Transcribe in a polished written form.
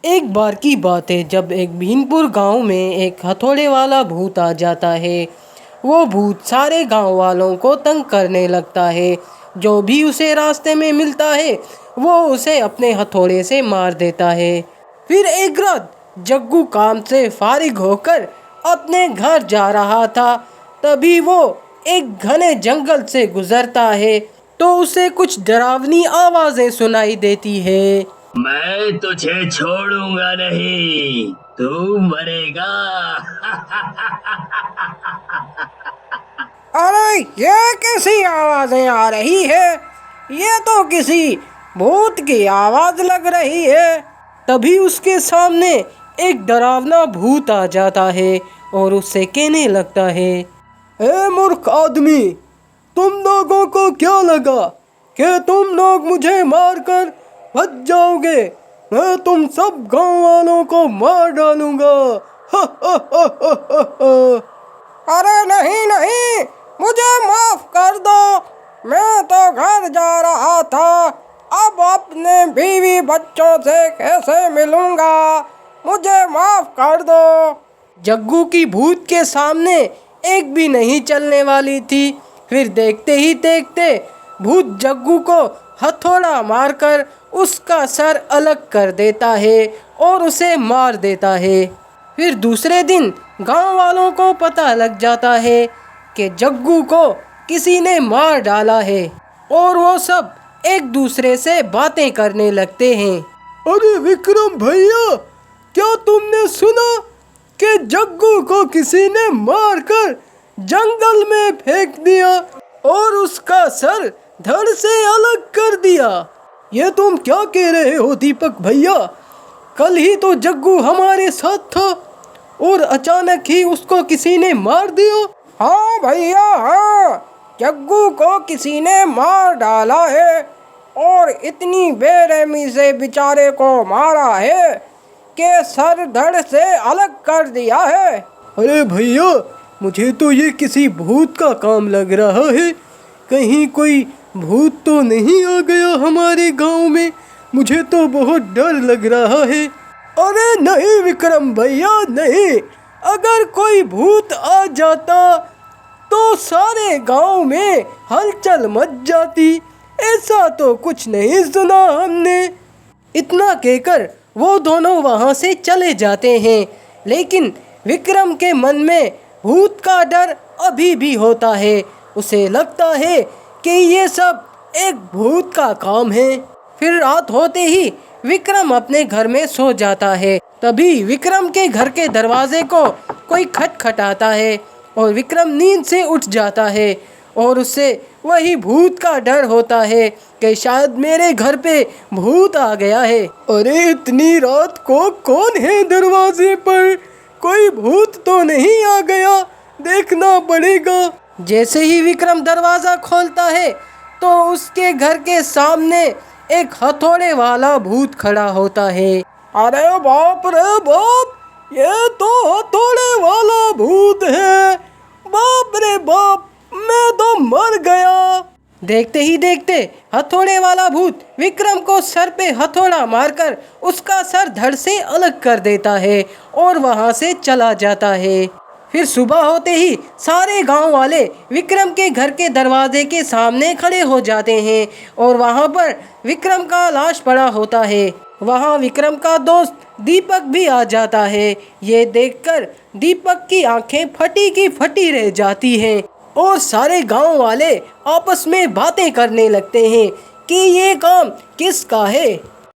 एक बार की बात है जब एक भीनपुर गांव में एक हथौड़े वाला भूत आ जाता है। वो भूत सारे गांव वालों को तंग करने लगता है। जो भी उसे रास्ते में मिलता है वो उसे अपने हथौड़े से मार देता है। फिर एक रात जग्गू काम से फारिग होकर अपने घर जा रहा था। तभी वो एक घने जंगल से गुजरता है तो उसे कुछ डरावनी आवाज़ें सुनाई देती है। मैं तुझे छोड़ूंगा नहीं, तू मरेगा। अरे ये कैसी आवाज़ें आ रही है? ये तो किसी भूत की आवाज़ लग रही है। तभी उसके सामने एक डरावना भूत आ जाता है और उससे कहने लगता है, ए मूर्ख आदमी, तुम लोगों को क्या लगा कि तुम लोग मुझे मारकर बच जाओगे? मैं तुम सब गांव वालों को मार डालूंगा। अरे नहीं नहीं, मुझे माफ कर दो। मैं तो घर जा रहा था, अब अपने बीवी बच्चों से कैसे मिलूंगा? मुझे माफ कर दो। जग्गू की भूत के सामने एक भी नहीं चलने वाली थी। फिर देखते ही देखते भूत जग्गू को हथौड़ा मारकर उसका सर अलग कर देता है और उसे मार देता है। फिर दूसरे दिन गांव वालों को पता लग जाता है कि जग्गू को किसी ने मार डाला है और वो सब एक दूसरे से बातें करने लगते हैं। अरे विक्रम भैया, क्या तुमने सुना कि जग्गू को किसी ने मारकर जंगल में फेंक दिया और उसका सर धड़ से अलग कर दिया? ये तुम क्या कह रहे हो दीपक भैया? कल ही तो जग्गू हमारे साथ था और अचानक ही उसको किसी ने मार दिया। हाँ भैया हाँ, जग्गू को किसी ने मार डाला है और इतनी बेरहमी से बेचारे को मारा है कि सर धड़ से अलग कर दिया है। अरे भैया, मुझे तो ये किसी भूत का काम लग रहा है। कहीं कोई भूत तो नहीं आ गया हमारे गांव में? मुझे तो बहुत डर लग रहा है। अरे नहीं विक्रम भैया नहीं, अगर कोई भूत आ जाता तो सारे गांव में हलचल मच जाती। ऐसा तो कुछ नहीं सुना हमने। इतना कहकर वो दोनों वहां से चले जाते हैं, लेकिन विक्रम के मन में भूत का डर अभी भी होता है। उसे लगता है कि ये सब एक भूत का काम है। फिर रात होते ही विक्रम अपने घर में सो जाता है। तभी विक्रम के घर के दरवाजे को कोई खटखटाता है और विक्रम नींद से उठ जाता है और उसे वही भूत का डर होता है कि शायद मेरे घर पे भूत आ गया है। अरे इतनी रात को कौन है दरवाजे पर? कोई भूत तो नहीं आ गया? देखना पड़ेगा। जैसे ही विक्रम दरवाज़ा खोलता है तो उसके घर के सामने एक हथौड़े वाला भूत खड़ा होता है। अरे बाप रे बाप, ये तो हथौड़े वाला भूत है। बाप रे बाप, मैं तो मर गया। देखते ही देखते हथौड़े वाला भूत विक्रम को सर पे हथौड़ा मारकर उसका सर धड़ से अलग कर देता है और वहां से चला जाता है। फिर सुबह होते ही सारे गांव वाले विक्रम के घर के दरवाजे के सामने खड़े हो जाते हैं और वहां पर विक्रम का लाश पड़ा होता है। वहां विक्रम का दोस्त दीपक भी आ जाता है। ये देखकर दीपक की आंखें फटी की फटी रह जाती हैं और सारे गांव वाले आपस में बातें करने लगते हैं कि ये काम किसका है।